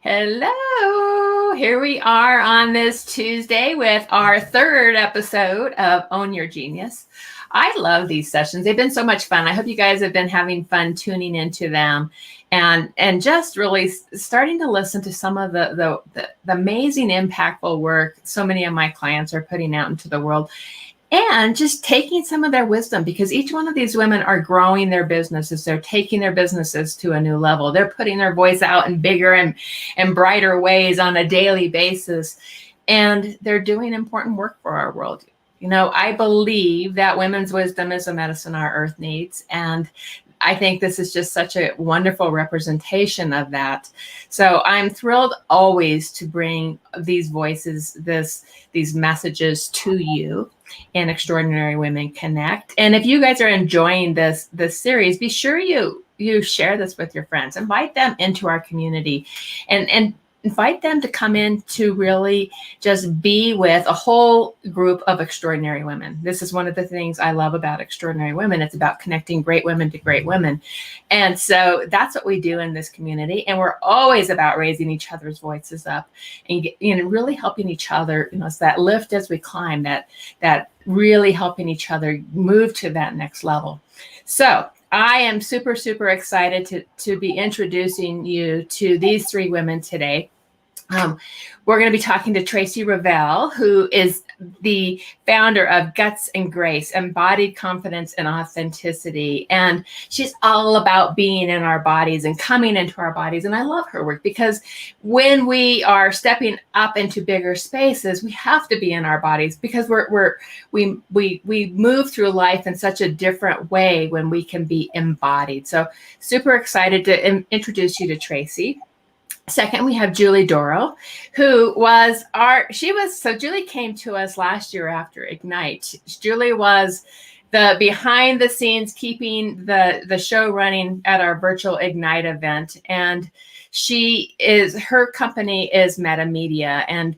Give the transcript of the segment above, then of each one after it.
Hello, here we are on this Tuesday with our third episode of Own Your Genius. I love these sessions. They've been so much fun. I hope you guys have been having fun tuning into them and just really starting to listen to some of the amazing, impactful work so many of my clients are putting out into the world. And just taking some of their wisdom, because each one of these women are growing their businesses. They're taking their businesses to a new level. They're putting their voice out in bigger and brighter ways on a daily basis. And they're doing important work for our world. You know, I believe that women's wisdom is a medicine our earth needs. And I think this is just such a wonderful representation of that. So I'm thrilled always to bring these voices, these messages to you in Extraordinary Women Connect. And if you guys are enjoying this series, be sure you share this with your friends. Invite them into our community and invite them to come in to really just be with a whole group of extraordinary women. This is one of the things I love about Extraordinary Women. It's about connecting great women to great women. And so that's what we do in this community. And we're always about raising each other's voices up and really helping each other. You know, it's that lift as we climb, that really helping each other move to that next level. So I am super, super excited to be introducing you to these three women today. We're going to be talking to Tracy Revell, who is the founder of Guts and Grace, Embodied Confidence and Authenticity. And she's all about being in our bodies and coming into our bodies. And I love her work because when we are stepping up into bigger spaces, we have to be in our bodies because we move through life in such a different way when we can be embodied. So super excited to introduce you to Tracy. Second, we have Julie Dorough, who Julie came to us last year after Ignite. Julie was the behind the scenes keeping the show running at our virtual Ignite event. And her company is Meta Media. And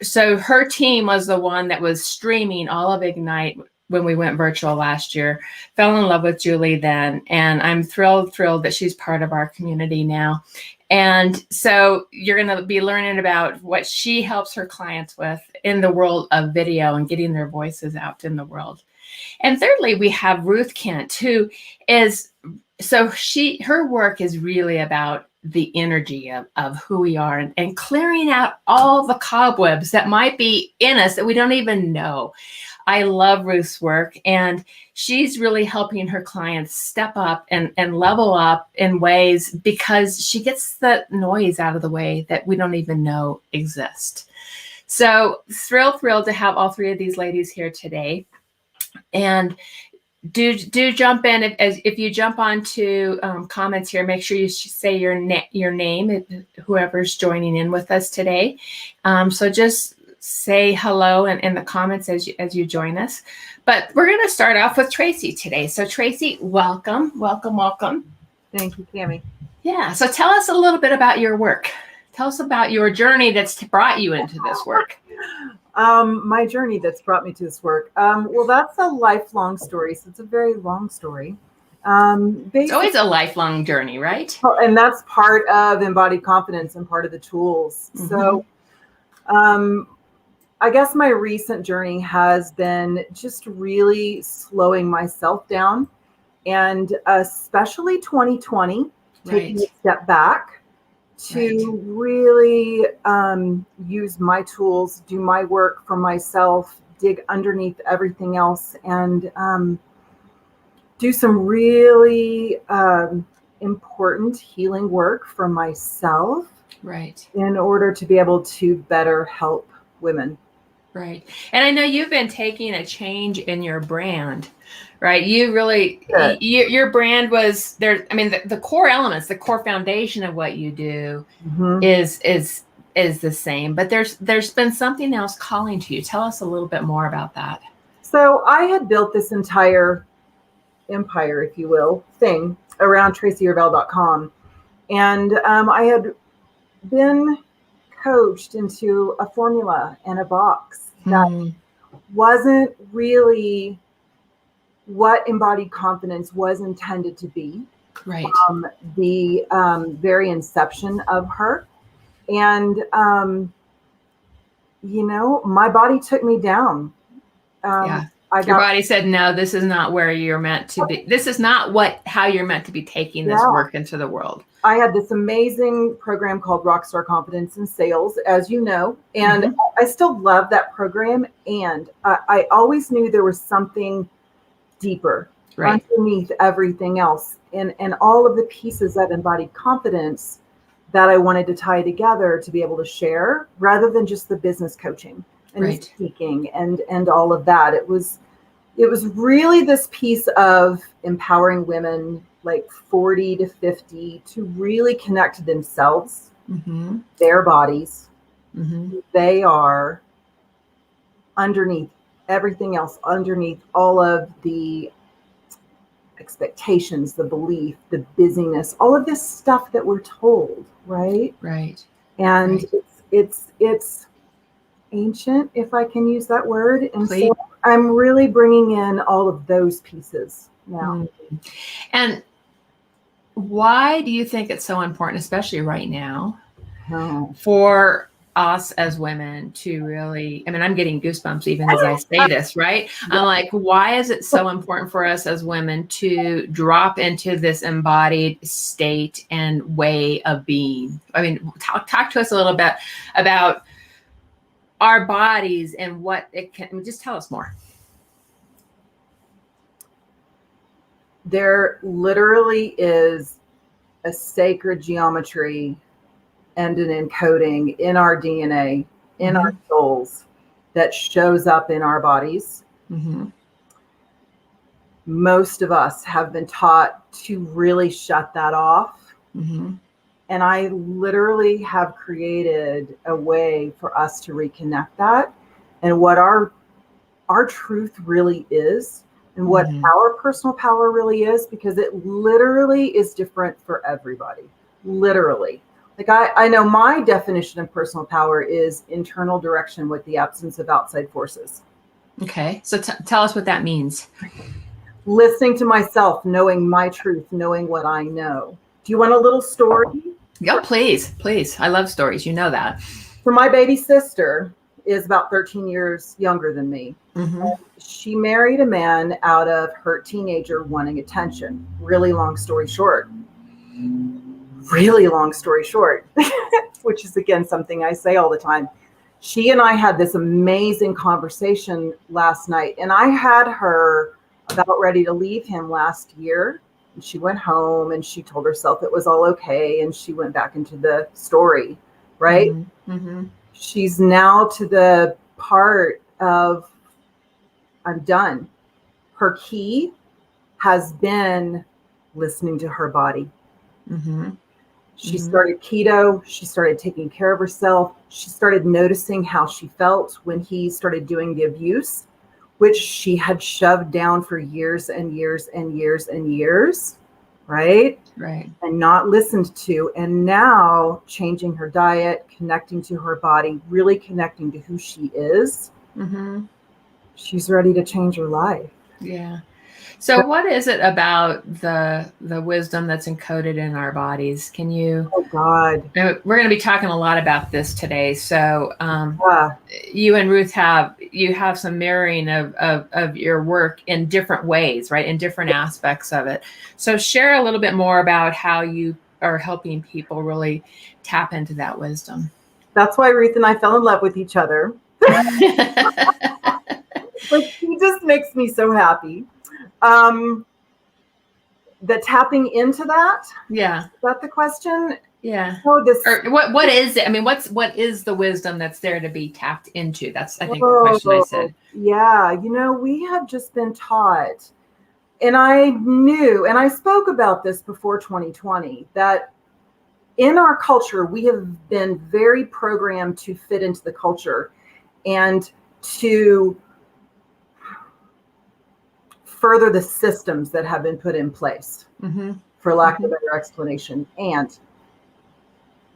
so her team was the one that was streaming all of Ignite when we went virtual last year. Fell in love with Julie then. And I'm thrilled that she's part of our community now. And so you're going to be learning about what she helps her clients with in the world of video and getting their voices out in the world. And thirdly, we have Ruth Kent, who is, her work is really about the energy of who we are and clearing out all the cobwebs that might be in us that we don't even know. I love Ruth's work, and she's really helping her clients step up and level up in ways because she gets the noise out of the way that we don't even know exist. So thrilled to have all three of these ladies here today. And do jump in if you jump onto comments here. Make sure you say your name, whoever's joining in with us today. So just say hello in the comments as you join us. But we're going to start off with Tracy today. So Tracy, welcome. Thank you, Cammie. Yeah. So tell us a little bit about your work. Tell us about your journey that's brought you into this work. My journey that's brought me to this work. Well, that's a lifelong story. So it's a very long story. It's always a lifelong journey, right? And that's part of embodied confidence and part of the tools. Mm-hmm. So I guess my recent journey has been just really slowing myself down, and especially 2020, taking a step back to really use my tools, do my work for myself, dig underneath everything else, and do some really important healing work for myself, in order to be able to better help women. Right. And I know you've been taking a change in your brand, right? You really, your brand was there. I mean, the core elements, the core foundation of what you do is the same, but there's been something else calling to you. Tell us a little bit more about that. So I had built this entire empire, if you will, thing around TracyRevell.com. And I had been coached into a formula and a box that wasn't really what embodied confidence was intended to be. Right. The very inception of her. And, my body took me down. Yeah. Your body said, no, this is not where you're meant to be. This is not how you're meant to be taking this work into the world. I had this amazing program called Rockstar Confidence in Sales, as you know, and I still love that program. And I always knew there was something deeper underneath everything else, and all of the pieces of embodied confidence that I wanted to tie together to be able to share, rather than just the business coaching and the speaking and all of that. It was really this piece of empowering women like 40 to 50 to really connect to themselves, their bodies. They are underneath everything else, underneath all of the expectations, the belief, the busyness, all of this stuff that we're told, right? Right. And it's ancient, if I can use that word. And so I'm really bringing in all of those pieces now. And why do you think it's so important, especially right now, for us as women to really, I'm getting goosebumps even as I say this, right? I'm like, why is it so important for us as women to drop into this embodied state and way of being? Talk to us a little bit about our bodies and what it can, just tell us more. There literally is a sacred geometry and an encoding in our DNA, in our souls, that shows up in our bodies. Most of us have been taught to really shut that off. And I literally have created a way for us to reconnect that and what our truth really is, and what our personal power really is, because it literally is different for everybody. Literally. Like I know my definition of personal power is internal direction with the absence of outside forces. Okay. So tell us what that means. Listening to myself, knowing my truth, knowing what I know. Do you want a little story? Yeah, please. I love stories. You know that. So my baby sister is about 13 years younger than me. She married a man out of her teenager wanting attention. Really long story short, which is again something I say all the time. She and I had this amazing conversation last night, and I had her about ready to leave him last year. And she went home and she told herself it was all okay, and she went back into the story, right? She's now to the part of, I'm done. Her key has been listening to her body. She started keto. She started taking care of herself. She started noticing how she felt when he started doing the abuse, which she had shoved down for years and years and years and years, right? Right. And not listened to. And now changing her diet, connecting to her body, really connecting to who she is. She's ready to change her life. Yeah. So what is it about the wisdom that's encoded in our bodies? Can you? Oh God. We're going to be talking a lot about this today. So you and Ruth have some mirroring of your work in different ways, right? In different aspects of it. So share a little bit more about how you are helping people really tap into that wisdom. That's why Ruth and I fell in love with each other. Like, he just makes me so happy. The tapping into that. Yeah. Is that the question? Yeah. Oh, or what is it? What is the wisdom that's there to be tapped into? That's, I think, the question I said. Yeah. We have just been taught, and I knew, and I spoke about this before 2020, that in our culture, we have been very programmed to fit into the culture and to further the systems that have been put in place, for lack of a better explanation. And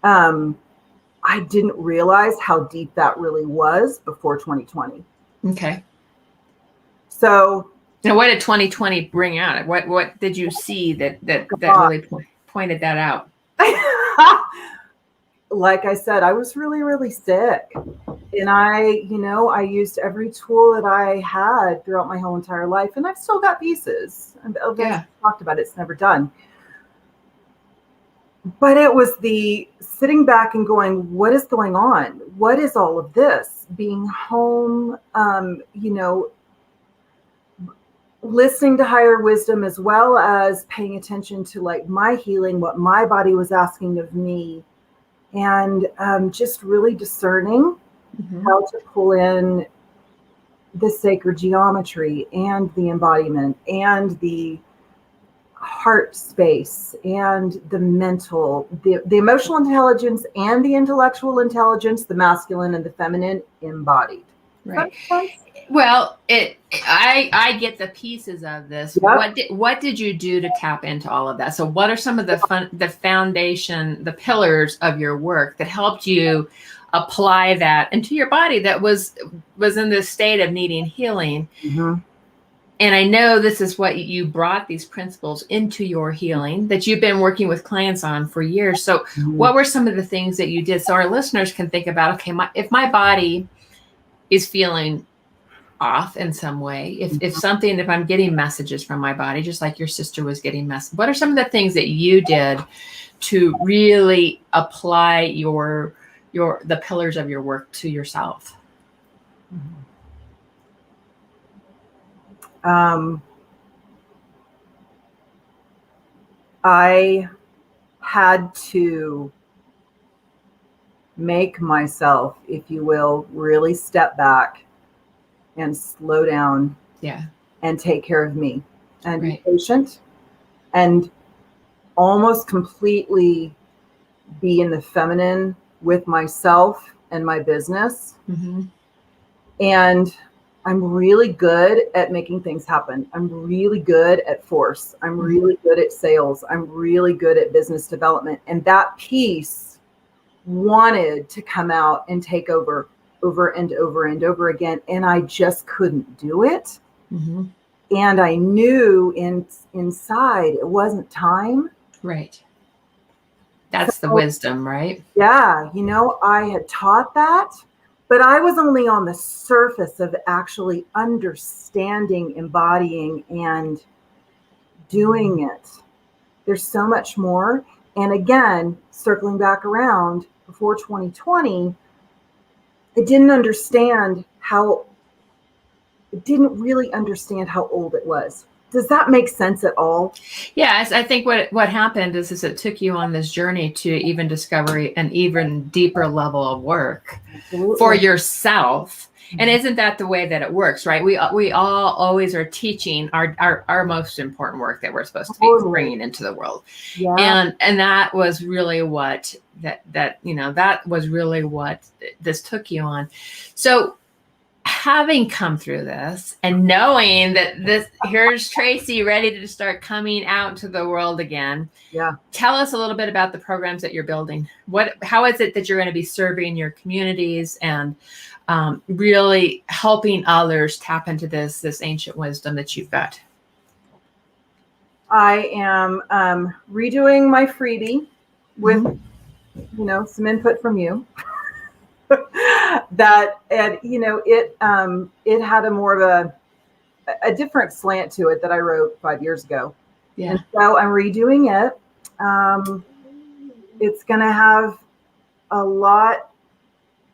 I didn't realize how deep that really was before 2020. Okay. So now, what did 2020 bring out? What did you see that really pointed that out? like I said, I was really, really sick. And I used every tool that I had throughout my whole entire life. And I've still got pieces. I've talked about it. It's never done. But it was the sitting back and going, what is going on? What is all of this? Being home, listening to higher wisdom, as well as paying attention to like my healing, what my body was asking of me, and just really discerning how to pull in the sacred geometry and the embodiment and the heart space and the mental, the emotional intelligence and the intellectual intelligence, the masculine and the feminine embodied. Right. Well, I get the pieces of this. Yep. What did you do to tap into all of that? So what are some of the foundation, the pillars of your work that helped you apply that into your body that was in this state of needing healing? Mm-hmm. And I know this is what you brought these principles into your healing that you've been working with clients on for years. So what were some of the things that you did so our listeners can think about, okay, if my body is feeling off in some way, if I'm getting messages from my body, just like your sister was getting messages, what are some of the things that you did to really apply the pillars of your work to yourself? I had to make myself, if you will, really step back and slow down, and take care of me and be patient and almost completely be in the feminine with myself and my business. Mm-hmm. And I'm really good at making things happen. I'm really good at force. I'm really good at sales. I'm really good at business development. And that piece wanted to come out and take over and over and over again. And I just couldn't do it. Mm-hmm. And I knew inside it wasn't time. Right. That's the wisdom, right? Yeah. I had taught that. But I was only on the surface of actually understanding, embodying, and doing it. There's so much more. And again, circling back around before 2020, I didn't really understand how old it was. Does that make sense at all? Yes, I think what happened is it took you on this journey to even discover an even deeper level of work for yourself. And isn't that the way that it works, right? We all always are teaching our most important work that we're supposed to be bringing into the world. Yeah. And that was really what that was really what this took you on. So having come through this and knowing that here's Tracy ready to start coming out into the world again. Yeah. Tell us a little bit about the programs that you're building. How is it that you're going to be serving your communities and really helping others tap into this ancient wisdom that you've got? I am redoing my freebie with, some input from you. That, and it had a more of a different slant to it that I wrote 5 years ago. Yeah. And so I'm redoing it. It's going to have a lot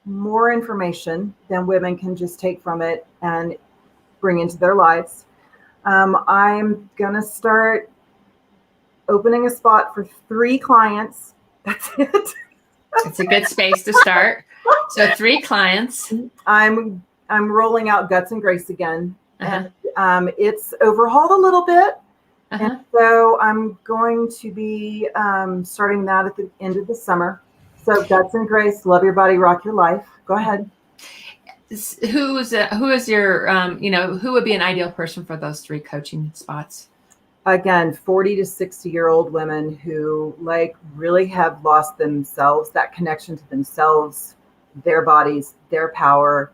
more information than women can just take from it and bring into their lives. I'm going to start opening a spot for 3 clients. That's it. It's a good space to start. So 3 clients. I'm rolling out Guts and Grace again. And it's overhauled a little bit. And so I'm going to be starting that at the end of the summer. So Guts and Grace, love your body, rock your life. Go ahead. Who is your, who would be an ideal person for those 3 coaching spots? Again, 40 to 60-year-old women who really have lost themselves, that connection to themselves, their bodies, their power,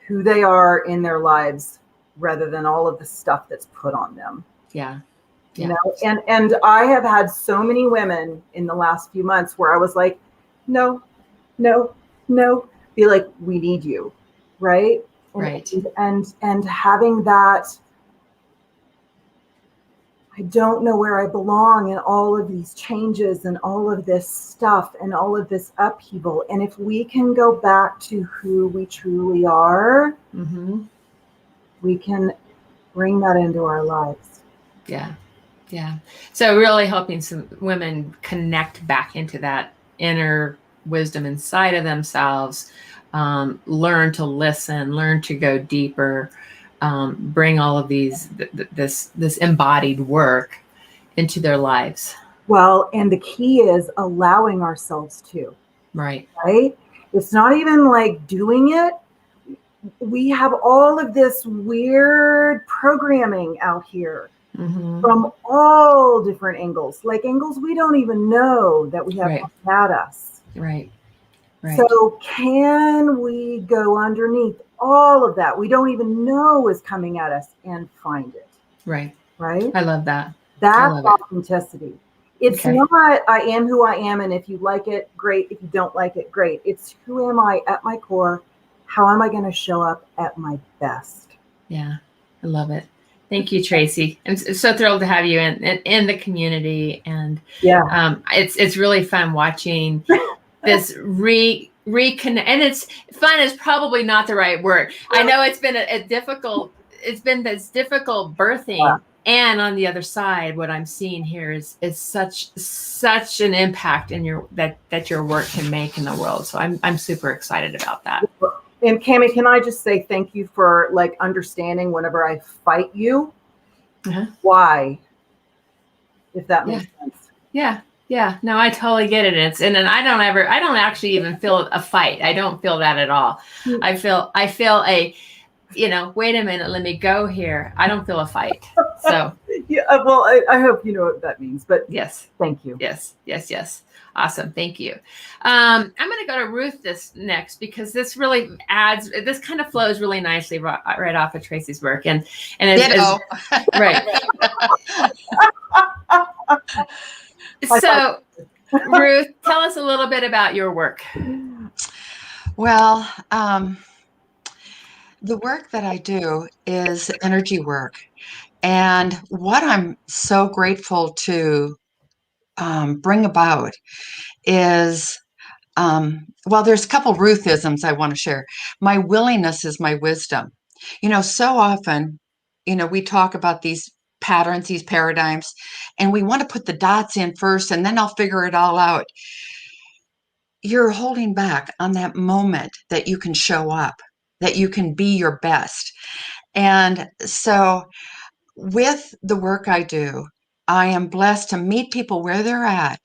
who they are in their lives, rather than all of the stuff that's put on them. Yeah. And I have had so many women in the last few months where I was like, no, no, no. Be like, we need you, right? Right. And having that, I don't know where I belong in all of these changes and all of this stuff and all of this upheaval. And if we can go back to who we truly are, Mm-hmm. we can bring that into our lives. Yeah. Yeah. So really helping some women connect back into that inner wisdom inside of themselves, learn to listen, learn to go deeper, bring all of this embodied work into their lives. Well, and the key is allowing ourselves to, Right. right? It's not even like doing it. We have all of this weird programming out here Mm-hmm. from all different angles, like angles we don't even know that we have Right. at us. Right. Right. So can we go underneath all of that we don't even know is coming at us and find it? Right. Right? I love that. That's love it. authenticity. It's Okay. not I am who I am, and if you like it, great. If you don't like it, great. It's who am I at my core? How am I going to show up at my best? Yeah, I love it. Thank you, Tracy. I'm so thrilled to have you in the community, and Yeah. it's really fun watching this reconnect. And it's fun is probably not the right word. I know it's been a difficult. It's been this difficult birthing, and on the other side, what I'm seeing here is such an impact in your that your work can make in the world. So I'm super excited about that. And Cami, can I just say thank you for like understanding whenever I fight you, why, if that makes sense. Yeah. Yeah. No, I totally get it. And I don't actually even feel a fight. I don't feel that at all. I feel a, wait a minute, let me go here. I don't feel a fight. So yeah, well, I hope you know what that means, but yes. Thank you. Yes. Awesome. Thank you. I'm going to go to Ruth next, because this really this kind of flows really nicely right off of Tracy's work. And right. So Ruth, tell us a little bit about your work. Well, the work that I do is energy work. And what I'm so grateful to bring about is, well, there's a couple Ruthisms I want to share. My willingness is my wisdom. So often, we talk about these patterns, these paradigms, and we want to put the dots in first, and then I'll figure it all out. You're holding back on that moment that you can show up, that you can be your best. And so with the work I do, I am blessed to meet people where they're at.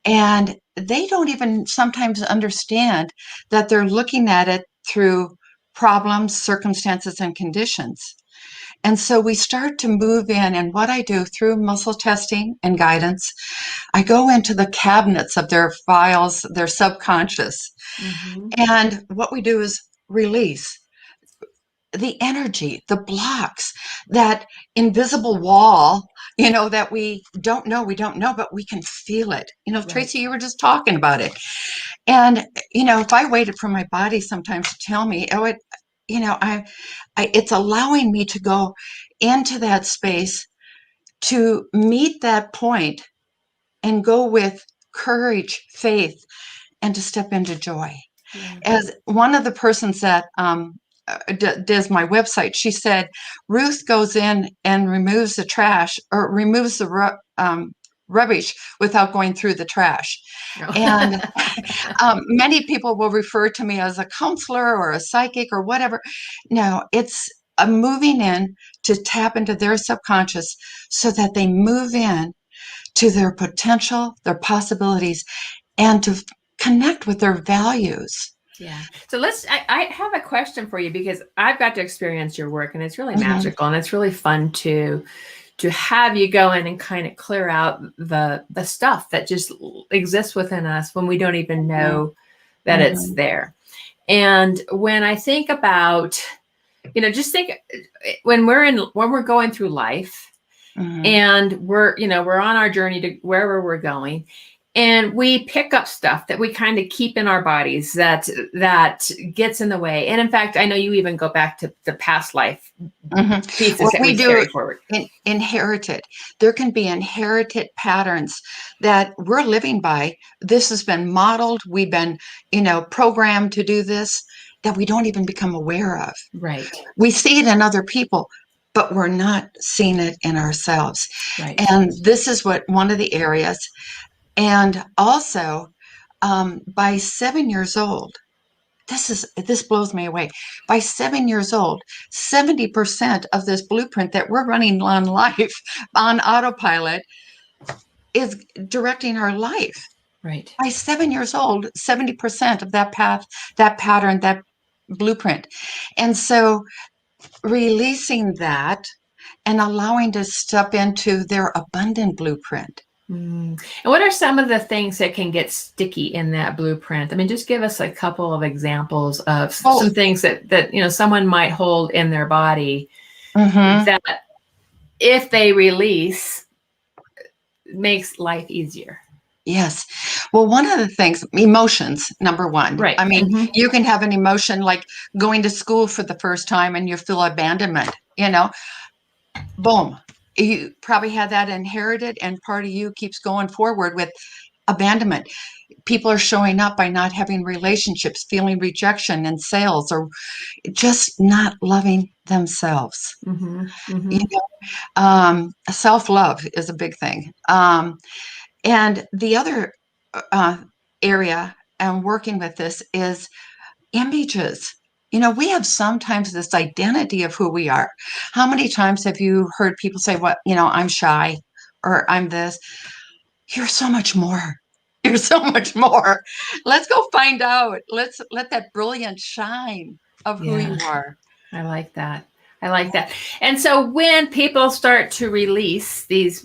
And they don't even sometimes understand that they're looking at it through problems, circumstances, and conditions. And so we start to move in, and what I do through muscle testing and guidance, I go into the cabinets of their files, their subconscious. Mm-hmm. And what we do is release the energy, the blocks, that invisible wall, that we don't know, but we can feel it. Right. Tracy, you were just talking about it. And, if I waited for my body sometimes to tell me, it's allowing me to go into that space to meet that point and go with courage, faith, and to step into joy. Yeah. As one of the persons that does my website, she said, Ruth goes in and removes the trash or removes the rubbish without going through the trash. Oh. And many people will refer to me as a counselor or a psychic or whatever. No, it's a moving in to tap into their subconscious so that they move in to their potential, their possibilities, and to connect with their values. Yeah. So I have a question for you, because I've got to experience your work, and it's really magical, and it's really fun to have you go in and kind of clear out the stuff that just exists within us when we don't even know that it's there. And when I think about, just think when we're going through life and we're on our journey to wherever we're going, And we pick up stuff that we kind of keep in our bodies that gets in the way. And in fact, I know you even go back to the past life pieces What that we we do carry forward. Inherited. There can be inherited patterns that we're living by. This has been modeled. We've been, programmed to do this that we don't even become aware of. Right. We see it in other people, but we're not seeing it in ourselves. Right. And this is one of the areas. And also, by 7 years old, this blows me away. By 7 years old, 70% of this blueprint that we're running on life on autopilot is directing our life. Right. By 7 years old, 70% of that path, that pattern, that blueprint. And so releasing that and allowing to step into their abundant blueprint. And what are some of the things that can get sticky in that blueprint? I mean, just give us a couple of examples of some things that someone might hold in their body that if they release makes life easier. Yes. Well, one of the things, emotions, number one. Right. I mean, you can have an emotion like going to school for the first time and you feel abandonment, boom. You probably had that inherited, and part of you keeps going forward with abandonment. People are showing up by not having relationships, feeling rejection in sales, or just not loving themselves. Self-love is a big thing. And the other area and working with this is images. We have sometimes this identity of who we are. How many times have you heard people say, I'm shy, or I'm this? You're so much more. You're so much more. Let's go find out. Let's let that brilliant shine of who you are. I like that. And so when people start to release this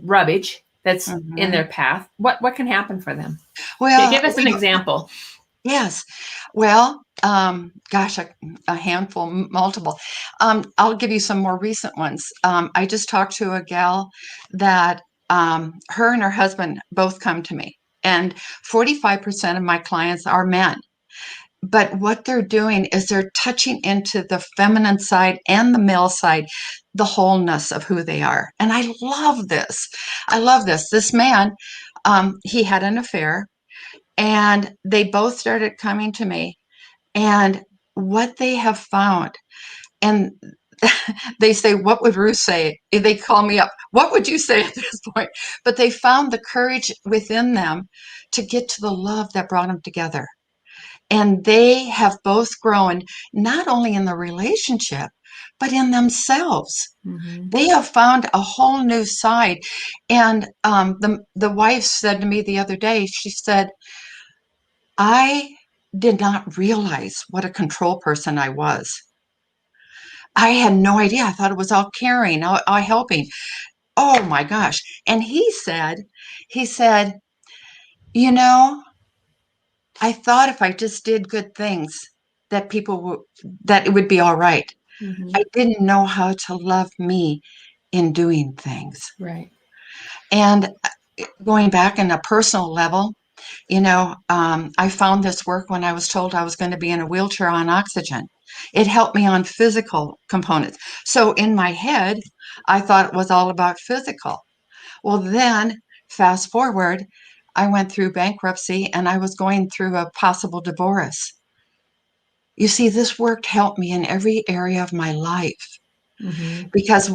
rubbish that's in their path, what can happen for them? Well, give us an example. Yes. Well, a handful, multiple. I'll give you some more recent ones. I just talked to a gal that her and her husband both come to me, and 45% of my clients are men. But what they're doing is they're touching into the feminine side and the male side, the wholeness of who they are. And I love this. This man, he had an affair. And they both started coming to me, and what they have found, and they say, what would Ruth say? If they call me up, what would you say at this point? But they found the courage within them to get to the love that brought them together. And they have both grown, not only in the relationship, but in themselves. They have found a whole new side. And the wife said to me the other day, she said, I did not realize what a control person I was. I had no idea. I thought it was all caring, all helping. Oh my gosh. And he said, I thought if I just did good things that that it would be all right. I didn't know how to love me in doing things. Right. And going back on a personal level, I found this work when I was told I was going to be in a wheelchair on oxygen. It helped me on physical components. So in my head, I thought it was all about physical. Well, then fast forward, I went through bankruptcy and I was going through a possible divorce. You see, this work helped me in every area of my life because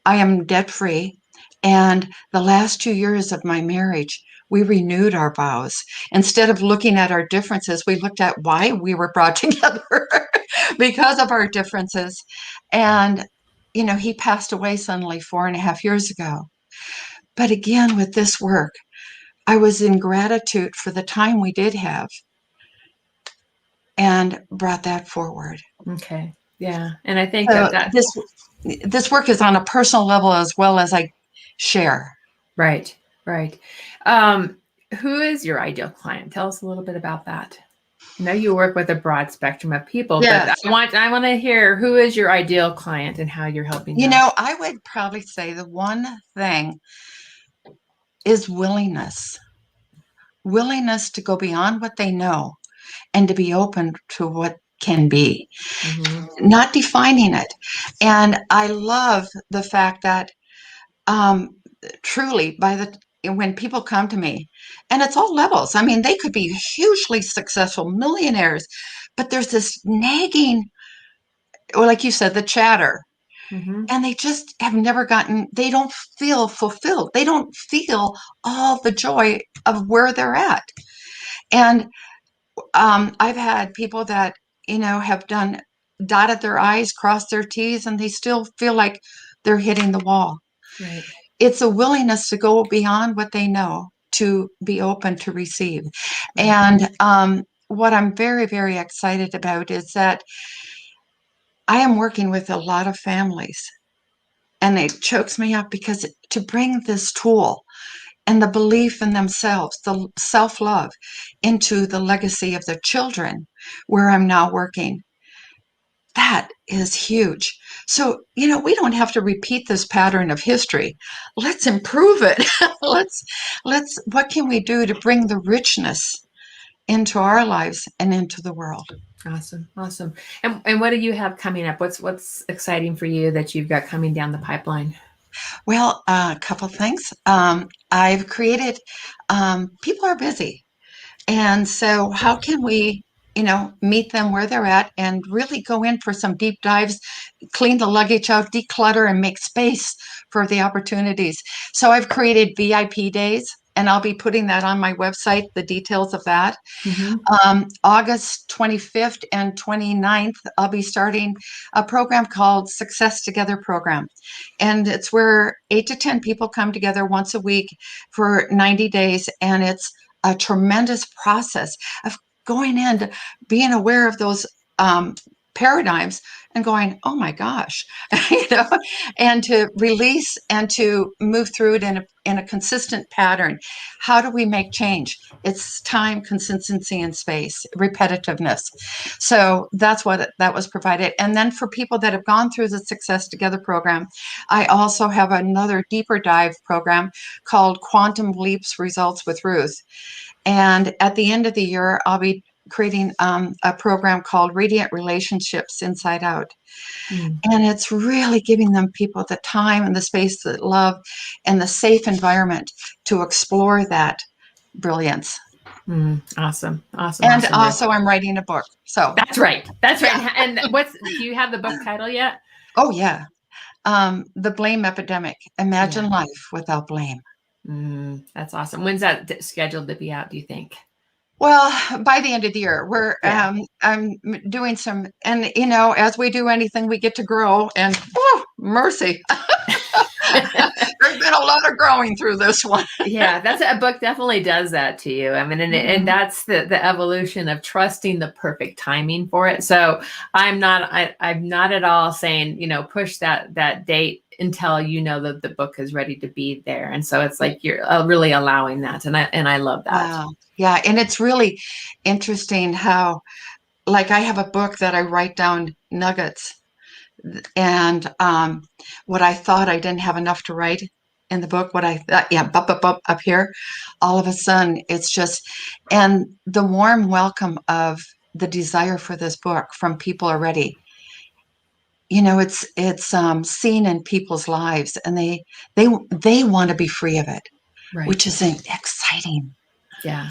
I am debt free. And the last 2 years of my marriage, we renewed our vows. Instead of looking at our differences, we looked at why we were brought together because of our differences. And, he passed away suddenly 4.5 years ago. But again, with this work, I was in gratitude for the time we did have and brought that forward. Okay. Yeah. And I think this work is on a personal level as well as I share. Right. Who is your ideal client? Tell us a little bit about that. I know you work with a broad spectrum of people, yes. But I want to hear who is your ideal client and how you're helping them. I would probably say the one thing is willingness to go beyond what they know and to be open to what can be, not defining it. And I love the fact that truly when people come to me, and it's all levels. I mean, they could be hugely successful millionaires, but there's this nagging, or like you said, the chatter. And they just have never they don't feel fulfilled. They don't feel all the joy of where they're at. And I've had people that, have dotted their I's, crossed their T's, and they still feel like they're hitting the wall. Right. It's a willingness to go beyond what they know, to be open to receive. Right. And what I'm very, very excited about is that I am working with a lot of families, and it chokes me up because to bring this tool and the belief in themselves, the self-love, into the legacy of their children, where I'm now working, that is huge. So, we don't have to repeat this pattern of history. Let's improve it. What can we do to bring the richness into our lives and into the world? Awesome. And what do you have coming up? What's exciting for you that you've got coming down the pipeline? Well, a couple things. I've created, people are busy. And so how can we, meet them where they're at and really go in for some deep dives, clean the luggage out, declutter, and make space for the opportunities. So I've created VIP days, and I'll be putting that on my website, the details of that. August 25th and 29th, I'll be starting a program called Success Together Program. And it's where 8 to 10 people come together once a week for 90 days. And it's a tremendous process of going in, being aware of those paradigms and going, oh my gosh, and to release and to move through it in a consistent pattern. How do we make change? It's time, consistency, and space, repetitiveness. So that was provided. And then for people that have gone through the Success Together program, I also have another deeper dive program called Quantum Leaps Results with Ruth. And at the end of the year, I'll be creating a program called Radiant Relationships Inside Out. And it's really giving people the time and the space, the love, and the safe environment to explore that brilliance. Awesome. And also, I'm writing a book. So that's right. Yeah. And do you have the book title yet? Oh, yeah. The Blame Epidemic. Imagine life without blame. That's awesome. When's that scheduled to be out, do you think? Well, by the end of the year, I'm doing some, and as we do anything, we get to grow, and mercy. There's been a lot of growing through this one. Yeah, a book definitely does that to you. I mean, and that's the evolution of trusting the perfect timing for it. So I'm not at all saying, push that date until that the book is ready to be there. And so it's like you're really allowing that. And I love that. Wow. Yeah. And it's really interesting how, like, I have a book that I write down nuggets, and what I thought I didn't have enough to write in the book, what I thought, up here, all of a sudden it's just, and the warm welcome of the desire for this book from people already. It's seen in people's lives, and they want to be free of it, right, which is exciting. Yeah.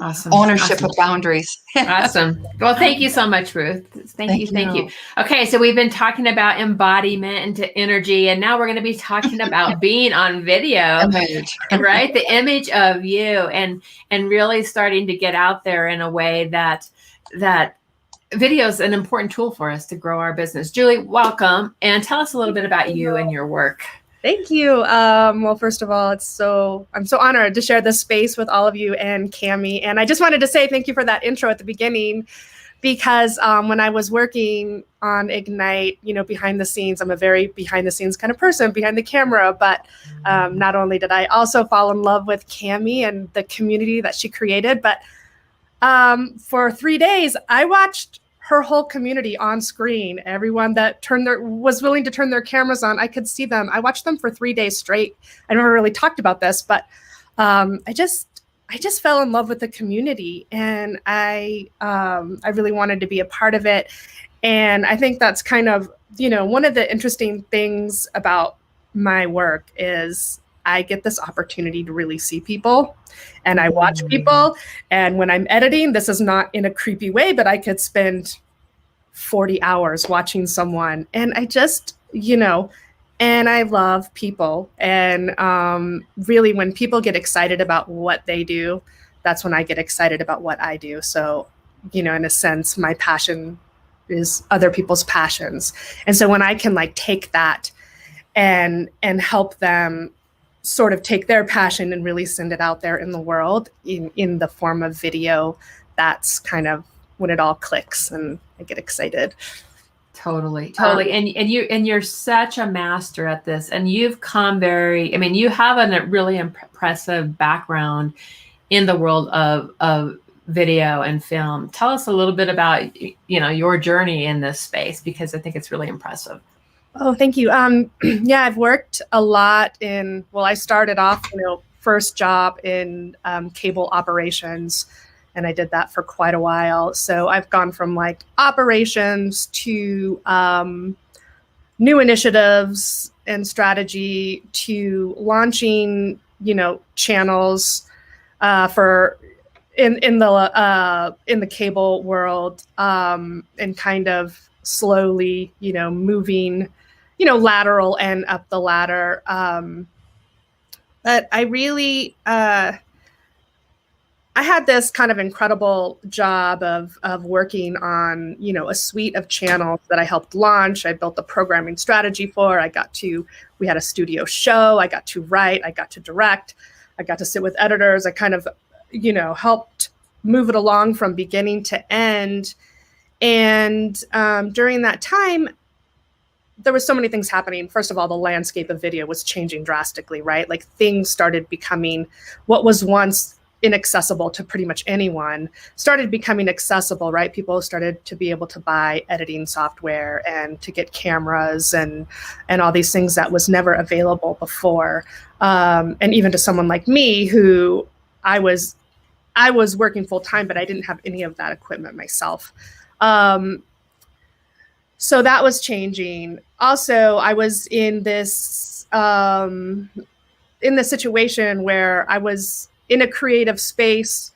Awesome. Ownership of boundaries. Awesome. Well, thank you so much, Ruth. Thank you. Okay, so we've been talking about embodiment into energy, and now we're going to be talking about being on video, right? The image of you, and really starting to get out there in a way that video is an important tool for us to grow our business. Julie, welcome, and tell us a little bit about you and your work. Thank you. Well, first of all, I'm so honored to share this space with all of you and Cami. And I just wanted to say thank you for that intro at the beginning, because when I was working on Ignite, behind the scenes, I'm a very behind the scenes kind of person, behind the camera. But not only did I also fall in love with Cami and the community that she created, but for 3 days, I watched her whole community on screen, everyone that was willing to turn their cameras on, I could see them. I watched them for 3 days straight. I never really talked about this, but I just fell in love with the community, and I really wanted to be a part of it. And I think that's kind of, one of the interesting things about my work is I get this opportunity to really see people, and I watch people. And when I'm editing, this is not in a creepy way, but I could spend 40 hours watching someone, and I just, and I love people. And really, when people get excited about what they do, that's when I get excited about what I do. So, in a sense, my passion is other people's passions. And so when I can take that and help them sort of take their passion and really send it out there in the world in the form of video, that's kind of when it all clicks and I get excited. Totally. And you're such a master at this, and you've come you have a really impressive background in the world of video and film. Tell us a little bit about, your journey in this space, because I think it's really impressive. Oh, thank you. I've worked a lot I started off, first job in cable operations, and I did that for quite a while. So I've gone from operations to new initiatives and strategy to launching, channels for in the cable world, and kind of slowly, moving, lateral and up the ladder. But I really, I had this kind of incredible job of working on, a suite of channels that I helped launch. I built the programming strategy for. We had a studio show. I got to write. I got to direct. I got to sit with editors. I kind of, helped move it along from beginning to end. And during that time, there was so many things happening. First of all, the landscape of video was changing drastically, right? Things started becoming what was once inaccessible to pretty much anyone started becoming accessible, right? People started to be able to buy editing software and to get cameras and all these things that was never available before. And even to someone like me, who I was working full time, but I didn't have any of that equipment myself. So that was changing. Also, I was in this situation where I was in a creative space,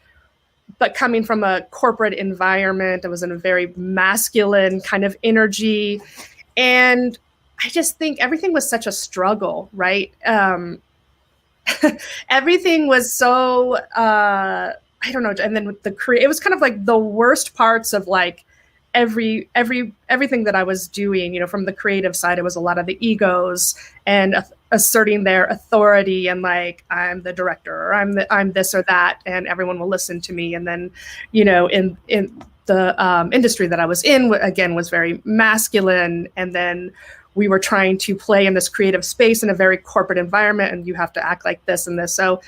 but coming from a corporate environment. I was in a very masculine kind of energy. And I just think everything was such a struggle, right? Everything was so, I don't know. And then with it was kind of the worst parts of everything that I was doing, from the creative side. It was a lot of the egos and asserting their authority and I'm the director, or I'm this or that, and everyone will listen to me. And then, in the industry that I was in, again, was very masculine. And then we were trying to play in this creative space in a very corporate environment, and you have to act like this and this. So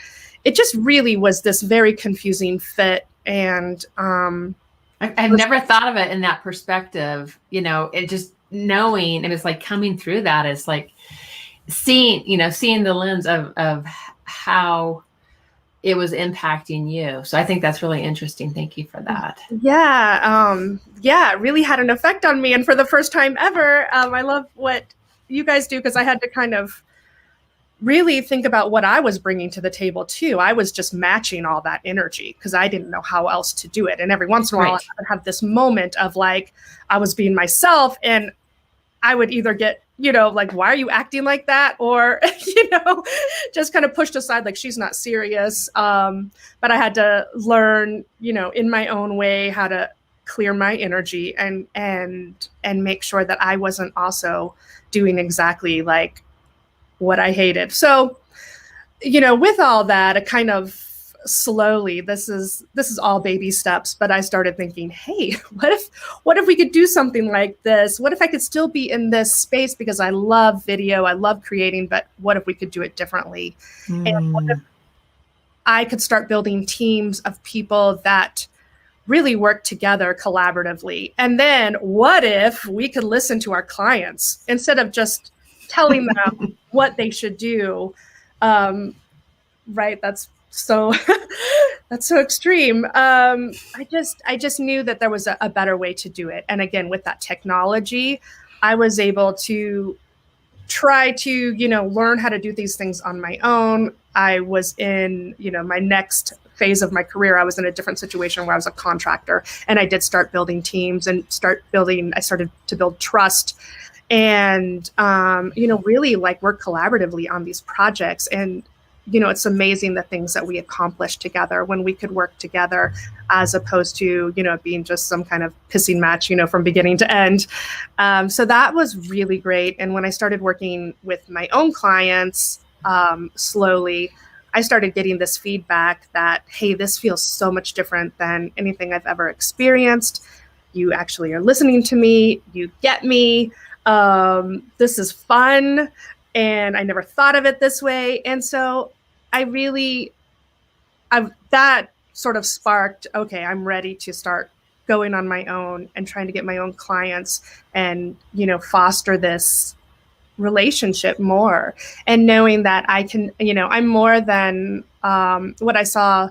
it just really was this very confusing fit. And I've never thought of it in that perspective, it just knowing, and it's coming through that, it's seeing the lens of how it was impacting you. So I think that's really interesting. Thank you for that. Yeah. It really had an effect on me. And for the first time ever, I love what you guys do, because I had to kind of really think about what I was bringing to the table too. I was just matching all that energy because I didn't know how else to do it. And every once in a while, I would have this moment of I was being myself, and I would either get, why are you acting like that? Or, just kind of pushed aside, she's not serious. But I had to learn, in my own way, how to clear my energy and make sure that I wasn't also doing exactly what I hated. So, with all that, it kind of slowly, this is all baby steps, but I started thinking, hey, what if we could do something like this? What if I could still be in this space, because I love video, I love creating, but what if we could do it differently? And what if I could start building teams of people that really work together collaboratively. And then what if we could listen to our clients instead of just telling them what they should do? Right. That's so that's so extreme. I just knew that there was a better way to do it. And again, with that technology, I was able to try to, learn how to do these things on my own. I was in, my next phase of my career, I was in a different situation where I was a contractor, and I did start building teams and I started to build trust and, really like work collaboratively on these projects. And, it's amazing the things that we accomplished together when we could work together, as opposed to, being just some kind of pissing match, from beginning to end. So that was really great. And when I started working with my own clients, slowly, I started getting this feedback that, hey, this feels so much different than anything I've ever experienced. You actually are listening to me. You get me. This is fun. And I never thought of it this way. And so that sort of sparked, okay, I'm ready to start going on my own and trying to get my own clients and, foster this relationship more, and knowing that I can, I'm more than what I saw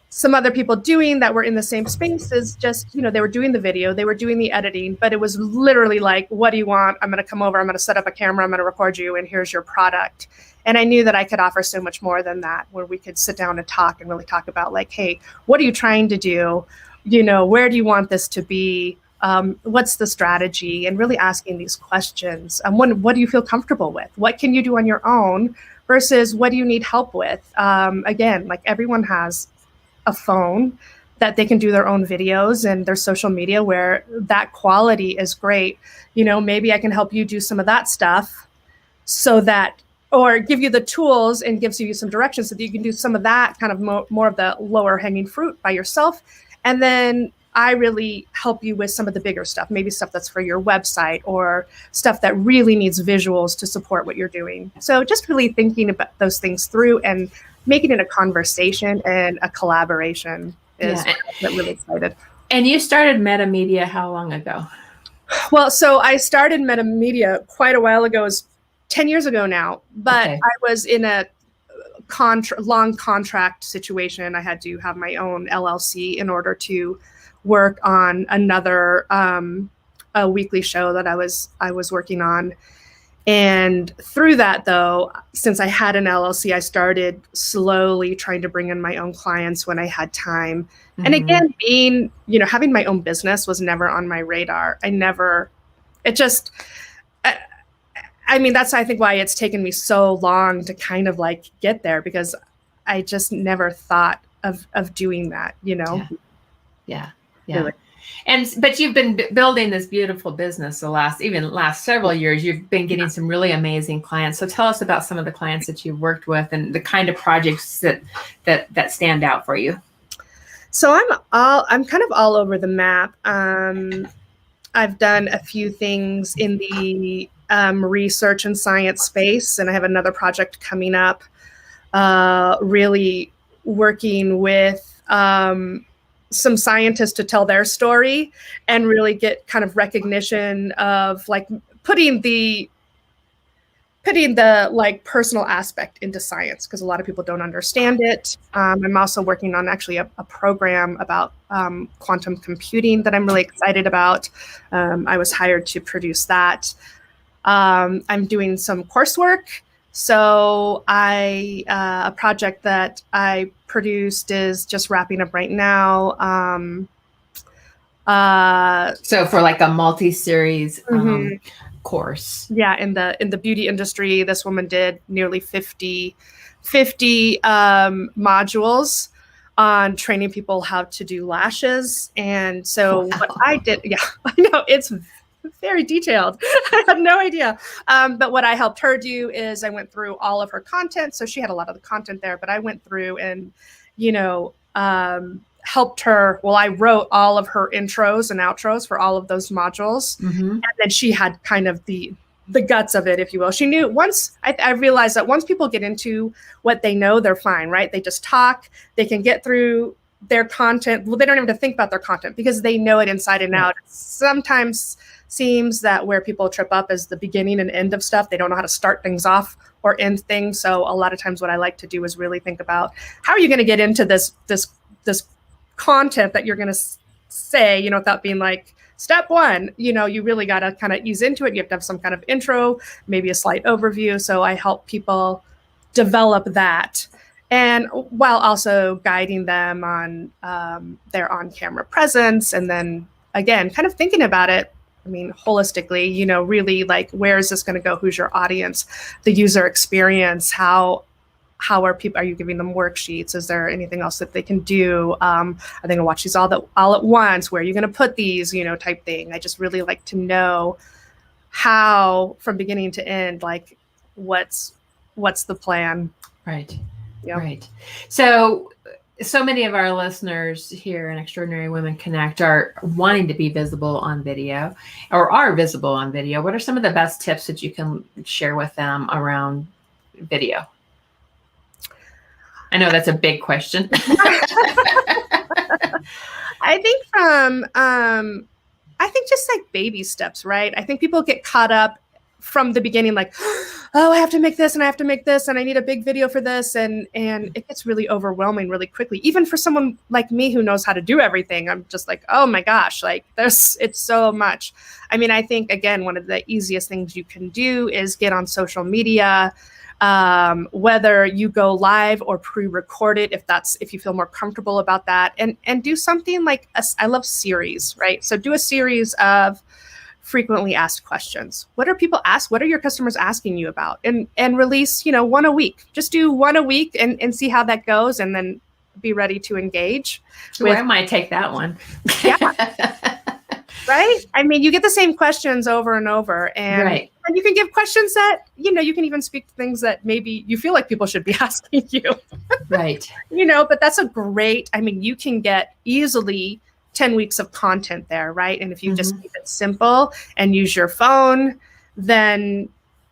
some other people doing that were in the same space is just, they were doing the video, they were doing the editing, but it was literally like, what do you want? I'm going to come over, I'm going to set up a camera, I'm going to record you, and here's your product. And I knew that I could offer so much more than that, where we could sit down and talk and really talk about like, hey, what are you trying to do? Where do you want this to be? What's the strategy? And really asking these questions. What do you feel comfortable with? What can you do on your own versus what do you need help with? Again, like everyone has a phone that they can do their own videos and their social media where that quality is great. Maybe I can help you do some of that stuff so that, or give you the tools and gives you some directions so that you can do some of that kind of more of the lower hanging fruit by yourself. And then I really help you with some of the bigger stuff, maybe stuff that's for your website or stuff that really needs visuals to support what you're doing. So just really thinking about those things through and making it a conversation and a collaboration is what really excited. And you started Metamedia how long ago? Well, so I started Metamedia quite a while ago. It was 10 years ago now, but okay. I was in a long contract situation. I had to have my own LLC in order to work on another a weekly show that I was working on. And through that, though, since I had an LLC, I started slowly trying to bring in my own clients when I had time. Mm-hmm. And again, having my own business was never on my radar. That's, I think, why it's taken me so long to kind of like get there, because I just never thought of doing that, Yeah. Really. But you've been building this beautiful business the last several years. You've been getting some really amazing clients. So tell us about some of the clients that you've worked with and the kind of projects that stand out for you. So I'm kind of all over the map. I've done a few things in the research and science space, and I have another project coming up, really working with some scientists to tell their story and really get kind of recognition of like putting the like personal aspect into science, because a lot of people don't understand it. I'm also working on actually a program about quantum computing that I'm really excited about. I was hired to produce that. I'm doing some coursework. So a project that I produced is just wrapping up right now. So for like a multi-series course. Yeah, in the beauty industry, this woman did nearly 50 modules on training people how to do lashes. And so what I did, I know it's very detailed. I have no idea. But what I helped her do is I went through all of her content. So she had a lot of the content there, but I went through and, helped her. Well, I wrote all of her intros and outros for all of those modules. Mm-hmm. And then she had kind of the guts of it, if you will. She knew I realized that once people get into what they know, they're fine, right? They just talk, they can get through their content, well, they don't even have to think about their content because they know it inside and out. It sometimes seems that where people trip up is the beginning and end of stuff. They don't know how to start things off or end things. So a lot of times what I like to do is really think about how are you going to get into this content that you're going to say, you know, without being like, step one, you know, you really got to kind of ease into it. You have to have some kind of intro, maybe a slight overview. So I help people develop that. And while also guiding them on their on-camera presence. And then again, kind of thinking about it, I mean, holistically, you know, really like, where is this going to go? Who's your audience? The user experience, how are you giving them worksheets? Is there anything else that they can do? Are they going to watch these all at once? Where are you going to put these, you know, type thing? I just really like to know how, from beginning to end, like what's the plan? Right. Yep. Right. So many of our listeners here in Extraordinary Women Connect are wanting to be visible on video or are visible on video. What are some of the best tips that you can share with them around video? I know that's a big question. I think just like baby steps, right? I think people get caught up from the beginning, like, oh, I have to make this and I have to make this and I need a big video for this. And it gets really overwhelming really quickly. Even for someone like me who knows how to do everything, I'm just like, oh my gosh, like it's so much. I mean, I think, again, one of the easiest things you can do is get on social media, whether you go live or pre-record it, if you feel more comfortable about that, and do something like I love series, right? So do a series of frequently asked questions. What are people ask? What are your customers asking you about? And release, you know, one a week. Just do one a week and see how that goes, and then be ready to engage. I might take that one. Yeah. Right? I mean, you get the same questions over and over, and, right. And you can give questions that, you know, you can even speak to things that maybe you feel like people should be asking you. Right. You know, but that's I mean, you can get easily 10 weeks of content there, right? And if you just keep it simple and use your phone, then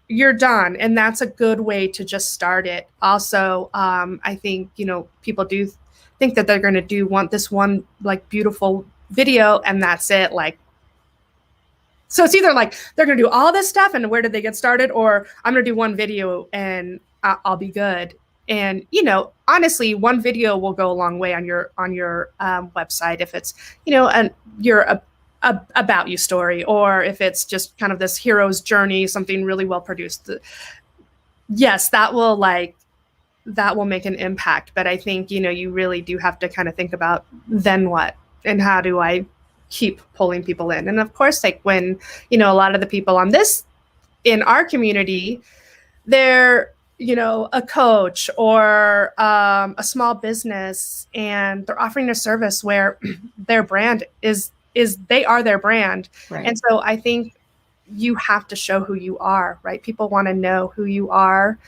you're done. And that's a good way to just start it. Also, I think, you know, people do think that they're going to want this one like beautiful video and that's it. Like, so it's either like they're going to do all this stuff and where did they get started? Or I'm going to do one video and I'll be good. And, you know, honestly, one video will go a long way on your website if it's, you know, your about you story, or if it's just kind of this hero's journey, something really well produced. Yes, that will make an impact. But I think, you know, you really do have to kind of think about then what and how do I keep pulling people in. And of course, like when, you know, a lot of the people in our community, they're, you know, a coach or a small business, and they're offering a service where their brand is they are their brand. Right. And so I think you have to show who you are, right? People want to know who you are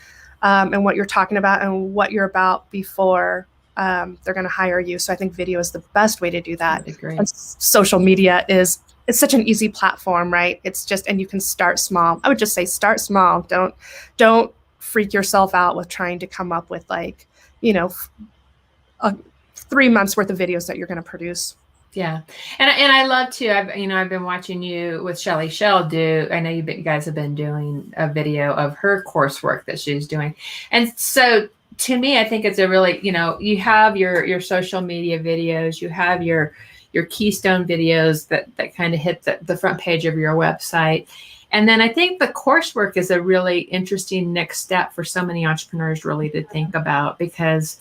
and what you're talking about and what you're about before they're going to hire you. So I think video is the best way to do that. And social media it's such an easy platform, right? It's just, and you can start small. I would just say start small. Don't freak yourself out with trying to come up with like, you know, 3 months worth of videos that you're going to produce. Yeah. And I love to, I've been watching you with Shelly Shell do, I know you guys have been doing a video of her coursework that she's doing. And so to me, I think it's a really, you know, you have your social media videos, you have your keystone videos that kind of hit the front page of your website. And then I think the coursework is a really interesting next step for so many entrepreneurs really to think about, because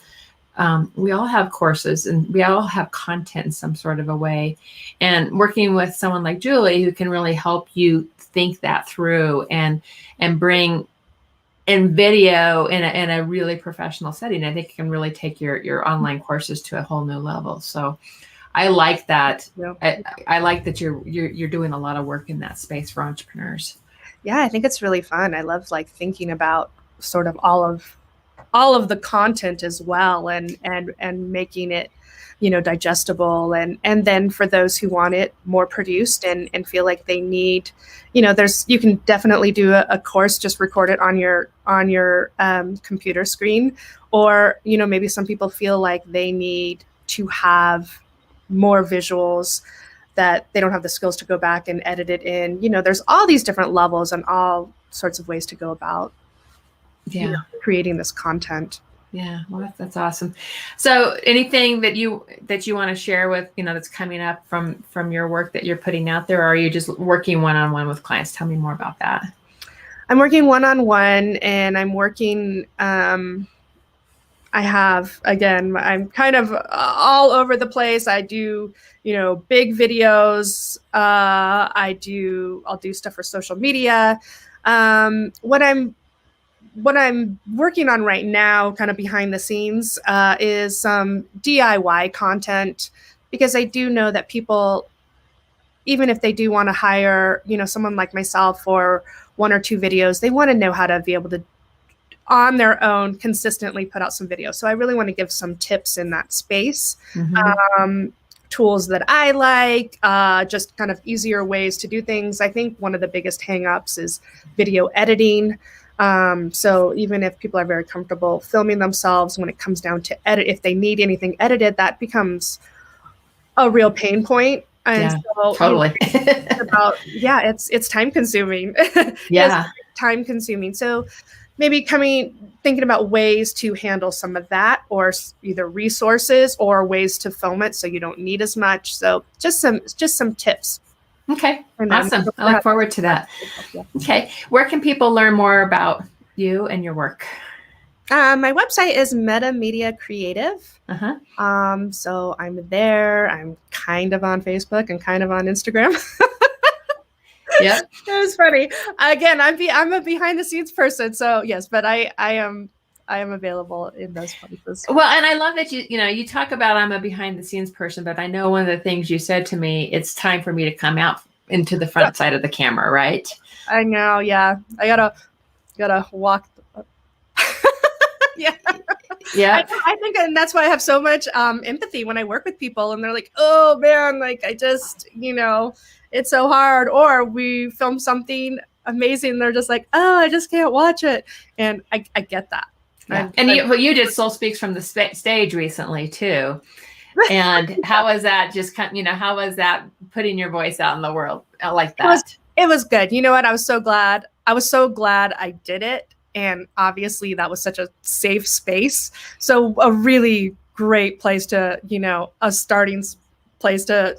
we all have courses and we all have content in some sort of a way. And working with someone like Julie, who can really help you think that through and bring in video in a really professional setting, I think it can really take your online courses to a whole new level. So I like that. Yeah. I like that you're doing a lot of work in that space for entrepreneurs. Yeah, I think it's really fun. I love like thinking about sort of all of the content as well, and making it, you know, digestible, and then for those who want it more produced and feel like they need, you know, you can definitely do a course, just record it on your computer screen, or, you know, maybe some people feel like they need to have more visuals, that they don't have the skills to go back and edit it in. There's all these different levels and all sorts of ways to go about creating this content. Yeah, well, that's awesome. So anything that you want to share with, that's coming up from your work that you're putting out there, or are you just working one-on-one with clients? Tell me more about that. I'm working one-on-one, and I'm working, I'm kind of all over the place. I do, big videos. I'll do stuff for social media. What I'm working on right now, kind of behind the scenes, is some DIY content, because I do know that people, even if they do want to hire, someone like myself for 1 or 2 videos, they want to know how to be able to, on their own, consistently put out some videos. So I really want to give some tips in that space. Tools that I like, just kind of easier ways to do things. I think one of the biggest hangups is video editing. So even if people are very comfortable filming themselves, when it comes down to edit, if they need anything edited, that becomes a real pain point. And so totally. It's time consuming. Yeah. Time consuming. So maybe thinking about ways to handle some of that, or either resources or ways to film it so you don't need as much. So just some tips. Okay. Awesome. I look forward to that. Okay. Where can people learn more about you and your work? My website is Meta Media Creative. So I'm there. I'm kind of on Facebook and kind of on Instagram. Yeah. It was funny. Again, I'm a behind the scenes person. So yes, but I am available in those places. Well, and I love that you talk about I'm a behind the scenes person, but I know one of the things you said to me, it's time for me to come out into the front side of the camera, right? I know. Yeah. I gotta walk. Yeah. Yeah. I think, and that's why I have so much empathy when I work with people, and they're like, oh man, like I just, it's so hard. Or we film something amazing, and they're just like, oh, I just can't watch it. And I get that. Yeah. And you did Soul Speaks from the stage recently too. And how was that? How was that putting your voice out in the world like that? It was good. You know what? I was so glad I did it. And obviously that was such a safe space. So a really great place to, a starting place to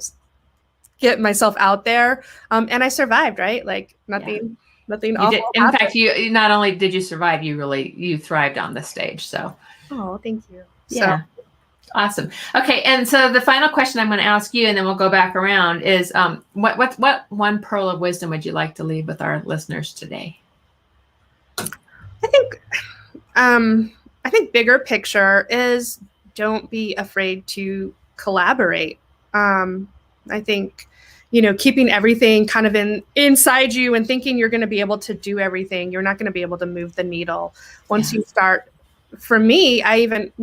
get myself out there. And I survived, right? Like nothing awful. In fact, you not only did you survive, you thrived on the stage. So. Oh, thank you. Yeah. So. Awesome. Okay. And so the final question I'm going to ask you, and then we'll go back around, is what one pearl of wisdom would you like to leave with our listeners today? I think bigger picture is don't be afraid to collaborate. I think, keeping everything kind of inside you and thinking you're going to be able to do everything, you're not going to be able to move the needle. Once you start, for me, I even,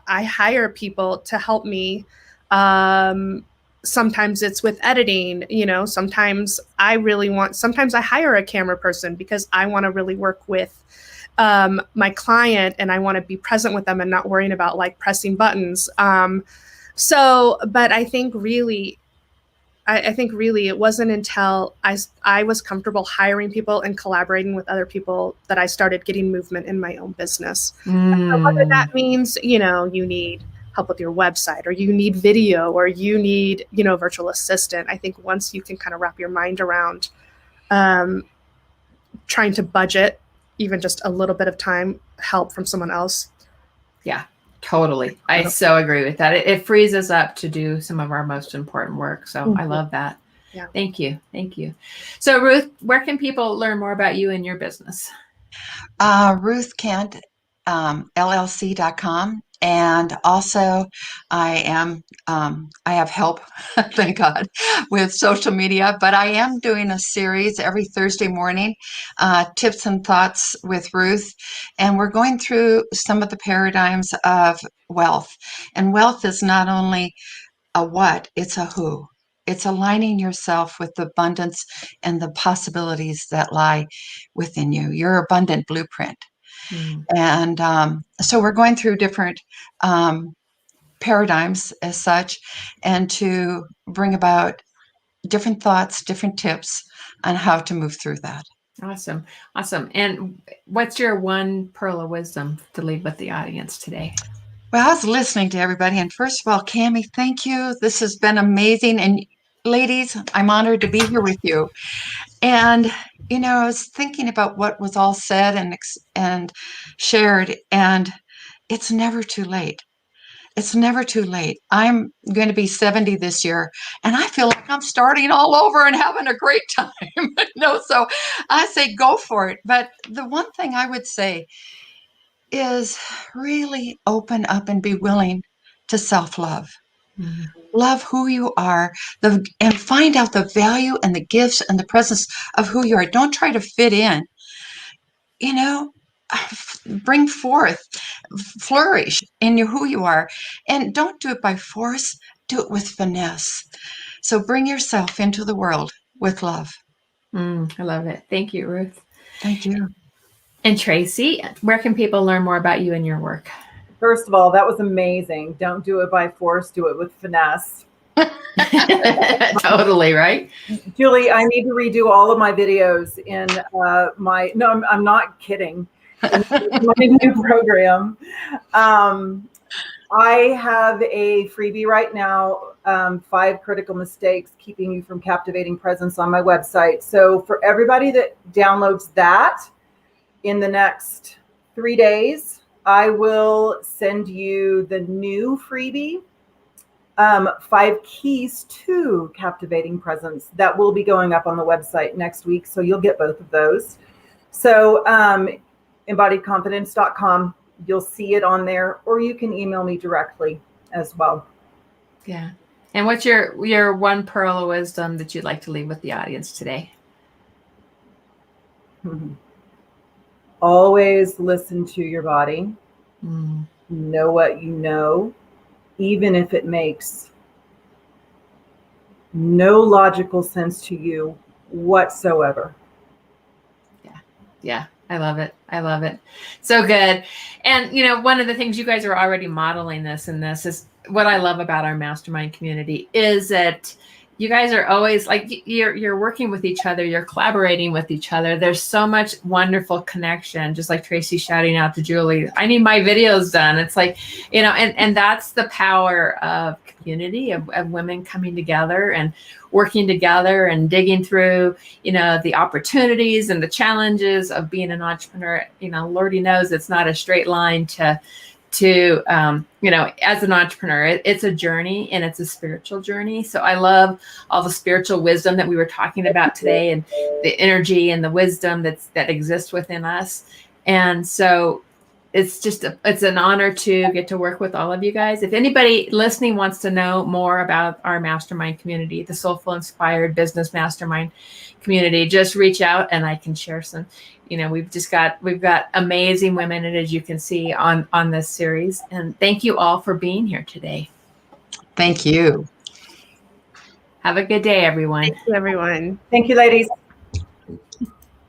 I hire people to help me. Sometimes it's with editing, sometimes I hire a camera person because I want to really work with my client, and I want to be present with them and not worrying about like pressing buttons. But I think really it wasn't until I was comfortable hiring people and collaborating with other people that I started getting movement in my own business. So whether that means, you need help with your website, or you need video, or you need, a virtual assistant. I think once you can kind of wrap your mind around trying to budget even just a little bit of time, help from someone else. Yeah, totally. I so agree with that. It frees us up to do some of our most important work. So I love that. Yeah. Thank you. So Ruth, where can people learn more about you and your business? Ruth Kent, LLC.com. And also I have help, thank God, with social media, but I am doing a series every Thursday morning, Tips and Thoughts with Ruth. And we're going through some of the paradigms of wealth. And wealth is not only a what, it's a who. It's aligning yourself with the abundance and the possibilities that lie within you, your abundant blueprint. And so we're going through different paradigms as such, and to bring about different thoughts, different tips on how to move through that. Awesome. Awesome. And what's your one pearl of wisdom to leave with the audience today? Well, I was listening to everybody, and first of all, Cammie, thank you. This has been amazing. And ladies, I'm honored to be here with you. And, I was thinking about what was all said and shared, and it's never too late. It's never too late. I'm going to be 70 this year, and I feel like I'm starting all over and having a great time. So I say go for it. But the one thing I would say is really open up and be willing to self-love. Mm-hmm. Love who you are, and find out the value and the gifts and the presence of who you are. Don't try to fit in. Bring forth, flourish in who you are, and don't do it by force. Do it with finesse. So bring yourself into the world with love. I love it. Thank you, Ruth. Thank you. And Tracy, where can people learn more about you and your work? First of all, that was amazing. Don't do it by force. Do it with finesse. Totally, right? Julie, I need to redo all of my videos in I'm not kidding. In my new program. I have a freebie right now, 5 critical mistakes keeping you from captivating presence on my website. So for everybody that downloads that in the next 3 days, I will send you the new freebie, 5 keys to captivating presence, that will be going up on the website next week. So you'll get both of those. So embodiedconfidence.com, you'll see it on there, or you can email me directly as well. Yeah. And what's your one pearl of wisdom that you'd like to leave with the audience today? Always listen to your body. Know what you know, even if it makes no logical sense to you whatsoever. Yeah. I love it. I love it. So good. And, one of the things you guys are already modeling this is what I love about our mastermind community is that you guys are always like, you're working with each other. You're collaborating with each other. There's so much wonderful connection, just like Tracy shouting out to Julie, I need my videos done. It's like, and that's the power of community, of women coming together and working together and digging through, the opportunities and the challenges of being an entrepreneur. Lordy knows it's not a straight line to as an entrepreneur, it's a journey, and it's a spiritual journey. So I love all the spiritual wisdom that we were talking about today, and the energy and the wisdom that exists within us. And so it's an honor to get to work with all of you guys. If anybody listening wants to know more about our mastermind community, the Soulful Inspired Business Mastermind community, just reach out and I can share some. We've got amazing women, and as you can see on this series. And thank you all for being here today. Thank you. Have a good day, everyone. Thank you, everyone. Thank you, ladies.